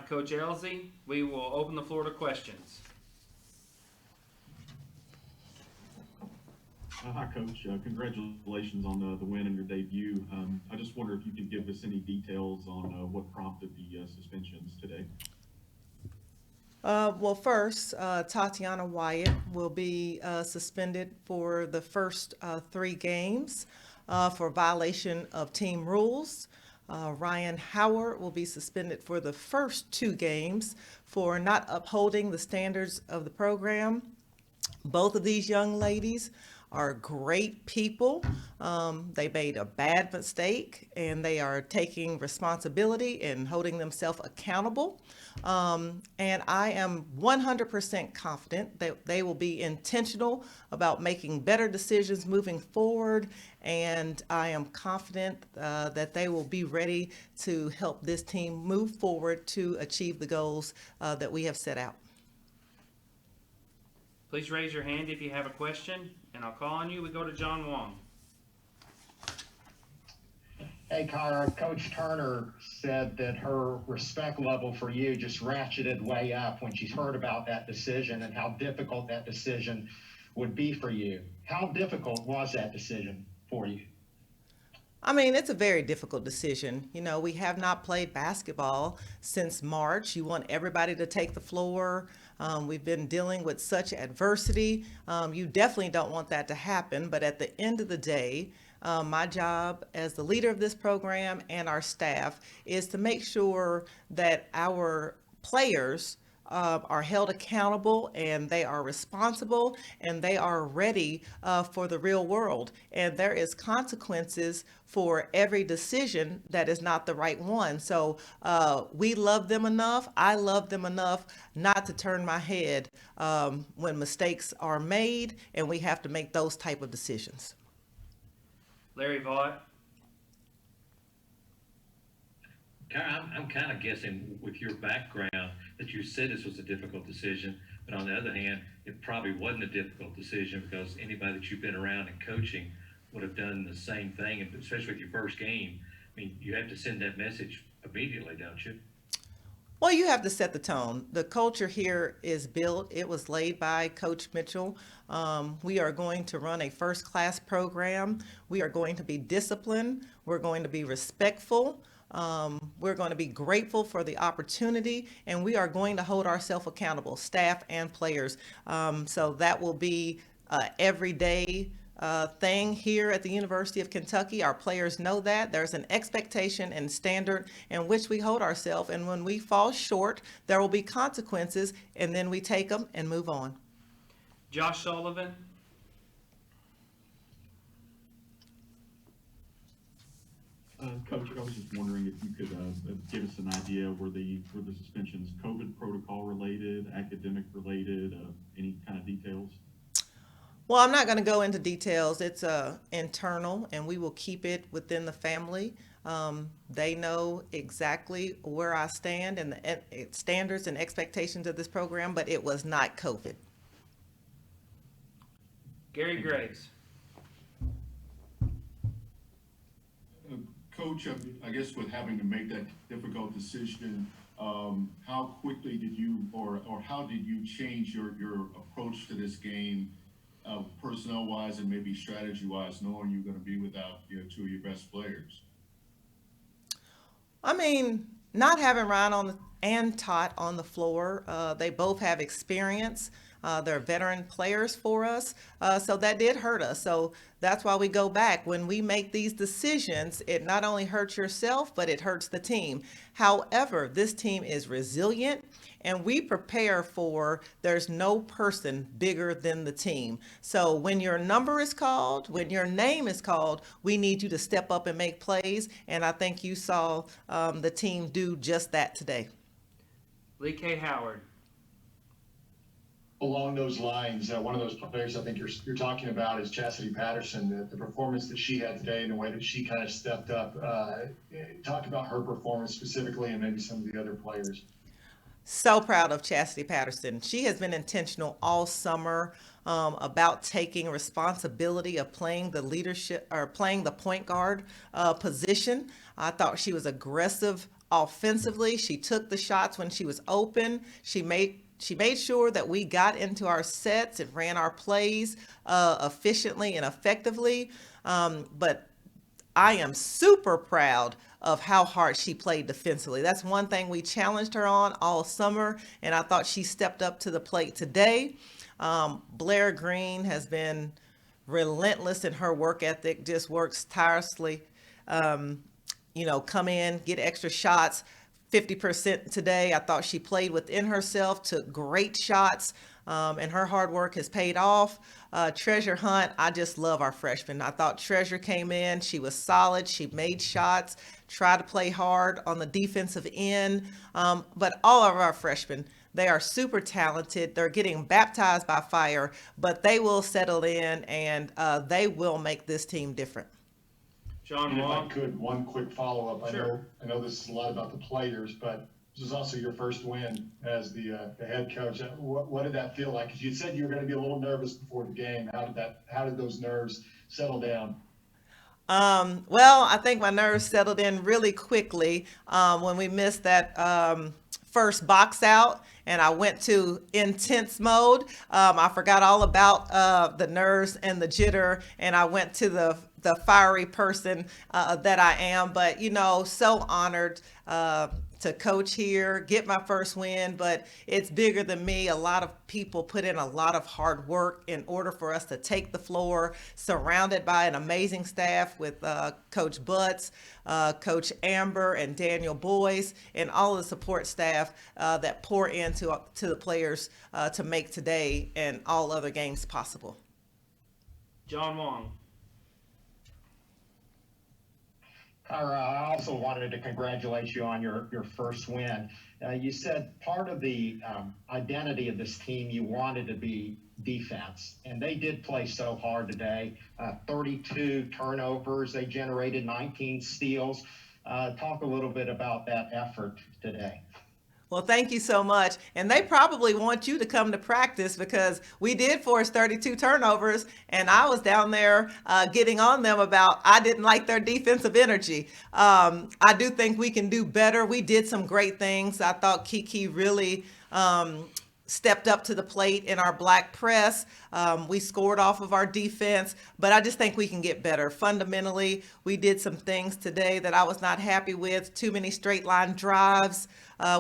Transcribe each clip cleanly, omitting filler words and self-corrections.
Coach Elzy. We will open the floor to questions. Hi, Coach. Congratulations on the win and your debut. I just wonder if you could give us any details on what prompted the suspensions today. Well, first, Tatiana Wyatt will be suspended for the first 3 games for violation of team rules. Ryan Howard will be suspended for the first 2 games for not upholding the standards of the program. Both of these young ladies are great people. They made a bad mistake and they are taking responsibility and holding themselves accountable. And I am 100% confident that they will be intentional about making better decisions moving forward. And I am confident that they will be ready to help this team move forward to achieve the goals that we have set out. Please raise your hand if you have a question, and I'll call on you. We go to John Wong. Hey, Kyra, Coach Turner said that her respect level for you just ratcheted way up when she heard about that decision and how difficult that decision would be for you. How difficult was that decision for you? I mean, it's a very difficult decision. You know, we have not played basketball since March. You want everybody to take the floor. We've been dealing with such adversity. You definitely don't want that to happen. But at the end of the day, my job as the leader of this program and our staff is to make sure that our players are held accountable and they are responsible and they are ready for the real world. And there is consequences for every decision that is not the right one. So we love them enough. I love them enough not to turn my head when mistakes are made and we have to make those type of decisions. Larry Vaught. Kara, I'm kind of guessing with your background that you said this was a difficult decision, but on the other hand, it probably wasn't a difficult decision because anybody that you've been around and coaching would have done the same thing, and especially with your first game. I mean, you have to send that message immediately, don't you? Well, you have to set the tone. The culture here is built. It was laid by Coach Mitchell. We are going to run a first-class program. We are going to be disciplined. We're going to be respectful. We're going to be grateful for the opportunity, and we are going to hold ourselves accountable, staff and players. So that will be everyday thing here at the University of Kentucky. Our players know that. There's an expectation and standard in which we hold ourselves, and when we fall short, there will be consequences, and then we take them and move on. Josh Sullivan. Coach, I was just wondering if you could give us an idea, were the suspensions COVID protocol related, academic related, any kind of details? Well, I'm not going to go into details. It's internal, and we will keep it within the family. They know exactly where I stand and the standards and expectations of this program, but it was not COVID. Gary Graves. Coach, I guess with having to make that difficult decision, how quickly did you, or how did you change your approach to this game, personnel-wise and maybe strategy-wise, knowing you're going to be without 2 of your best players? I mean, not having Ryan and Tot on the floor, they both have experience. They're veteran players for us, so that did hurt us. So that's why we go back. When we make these decisions, it not only hurts yourself, but it hurts the team. However, this team is resilient, and we prepare for there's no person bigger than the team. So when your number is called, when your name is called, we need you to step up and make plays, and I think you saw the team do just that today. Lee K. Howard. Along those lines, one of those players I think you're talking about is Chastity Patterson. The performance that she had today and the way that she kind of stepped up. Talk about her performance specifically and maybe some of the other players. So proud of Chastity Patterson. She has been intentional all summer about taking responsibility of playing the leadership or playing the point guard position. I thought she was aggressive Offensively, she took the shots when she was open. She made sure that we got into our sets and ran our plays efficiently and effectively. But I am super proud of how hard she played defensively. That's one thing we challenged her on all summer, and I thought she stepped up to the plate today. Blair Green has been relentless in her work ethic, just works tirelessly. Come in, get extra shots. 50% today. I thought she played within herself, took great shots, and her hard work has paid off. Treasure Hunt, I just love our freshman. I thought Treasure came in, she was solid, she made shots, tried to play hard on the defensive end. But all of our freshmen, they are super talented. They're getting baptized by fire, but they will settle in and they will make this team different. John And if I Wong. could, one quick follow-up. Sure. I know this is a lot about the players, but this is also your first win as the head coach. What did that feel like? Because you said you were going to be a little nervous before the game. How did those nerves settle down? Well, I think my nerves settled in really quickly when we missed that first box out and I went to intense mode. I forgot all about the nerves and the jitter, and I went to the fiery person that I am. But, so honored to coach here, get my first win, but it's bigger than me. A lot of people put in a lot of hard work in order for us to take the floor, surrounded by an amazing staff with Coach Butts, Coach Amber, and Daniel Boyce, and all of the support staff that pour into the players to make today and all other games possible. John Wong. Kyra, I also wanted to congratulate you on your first win. You said part of the identity of this team, you wanted to be defense, and they did play so hard today. 32 turnovers, they generated 19 steals. Talk a little bit about that effort today. Well, thank you so much. And they probably want you to come to practice because we did force 32 turnovers, and I was down there getting on them about I didn't like their defensive energy. I do think we can do better. We did some great things. I thought Kiki really stepped up to the plate in our black press. We scored off of our defense, but I just think we can get better. Fundamentally, we did some things today that I was not happy with. Too many straight line drives.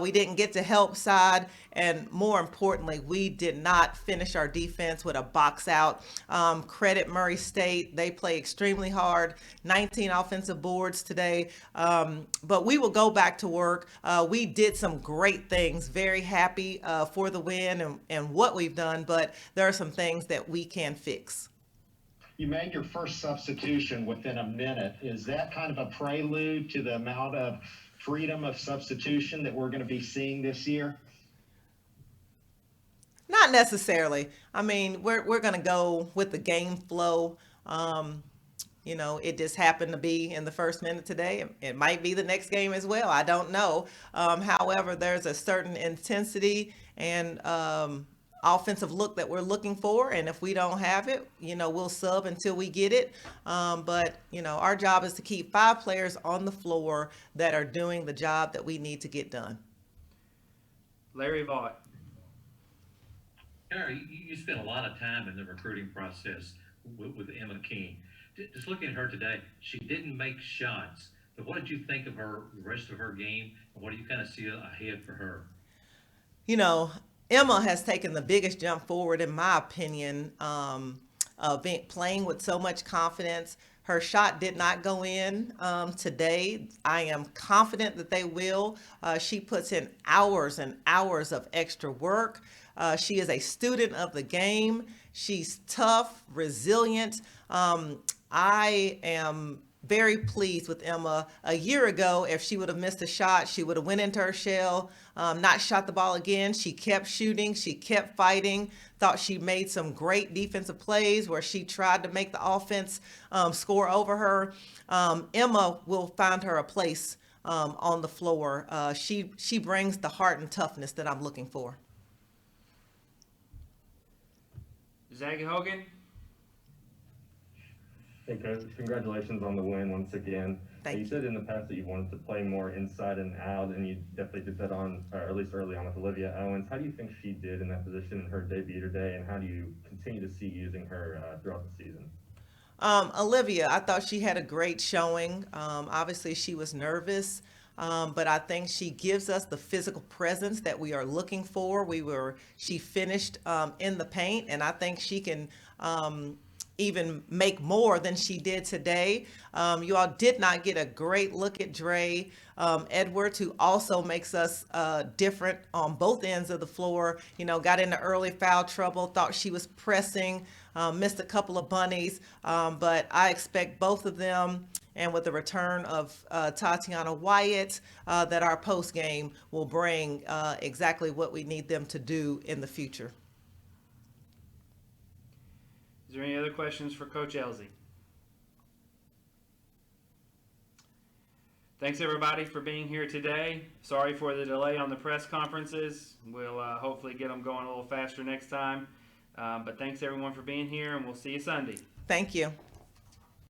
We didn't get to help side. And more importantly, we did not finish our defense with a box out. Credit Murray State. They play extremely hard. 19 offensive boards today. But we will go back to work. We did some great things. Very happy for the win and what we've done. But there are some things that we can fix. You made your first substitution within a minute. Is that kind of a prelude to the amount of freedom of substitution that we're going to be seeing this year? Not necessarily. I mean, we're going to go with the game flow. It just happened to be in the first minute today. It might be the next game as well. I don't know. However, there's a certain intensity and offensive look that we're looking for. And if we don't have it, we'll sub until we get it. But our job is to keep 5 players on the floor that are doing the job that we need to get done. Larry Vaught. Kara, you spent a lot of time in the recruiting process with Emma King. Just looking at her today, she didn't make shots. But what did you think of her, the rest of her game, and what do you kind of see ahead for her? Emma has taken the biggest jump forward, in my opinion, playing with so much confidence. Her shot did not go in today. I am confident that they will. She puts in hours and hours of extra work. She is a student of the game. She's tough, resilient. I am very pleased with Emma. A year ago, if she would have missed a shot, she would have went into her shell, not shot the ball again. She kept shooting. She kept fighting. Thought she made some great defensive plays where she tried to make the offense score over her. Emma will find her a place on the floor. She brings the heart and toughness that I'm looking for. Zaggy Hogan. Hey, Coach. Congratulations on the win once again. Thank You you. said in the past that you wanted to play more inside and out, and you definitely did that or at least early on with Olivia Owens. How do you think she did in that position in her debut today, and how do you continue to see using her throughout the season? Olivia, I thought she had a great showing. Obviously, she was nervous, but I think she gives us the physical presence that we are looking for. She finished in the paint, and I think she can even make more than she did today. You all did not get a great look at Dre Edwards, who also makes us different on both ends of the floor. You know, got into early foul trouble, thought she was pressing, missed a couple of bunnies, but I expect both of them, and with the return of Tatiana Wyatt, that our post game will bring exactly what we need them to do in the future. Is there any other questions for Coach Elzy? Thanks everybody for being here today. Sorry for the delay on the press conferences. We'll hopefully get them going a little faster next time. But thanks everyone for being here, and we'll see you Sunday. Thank you.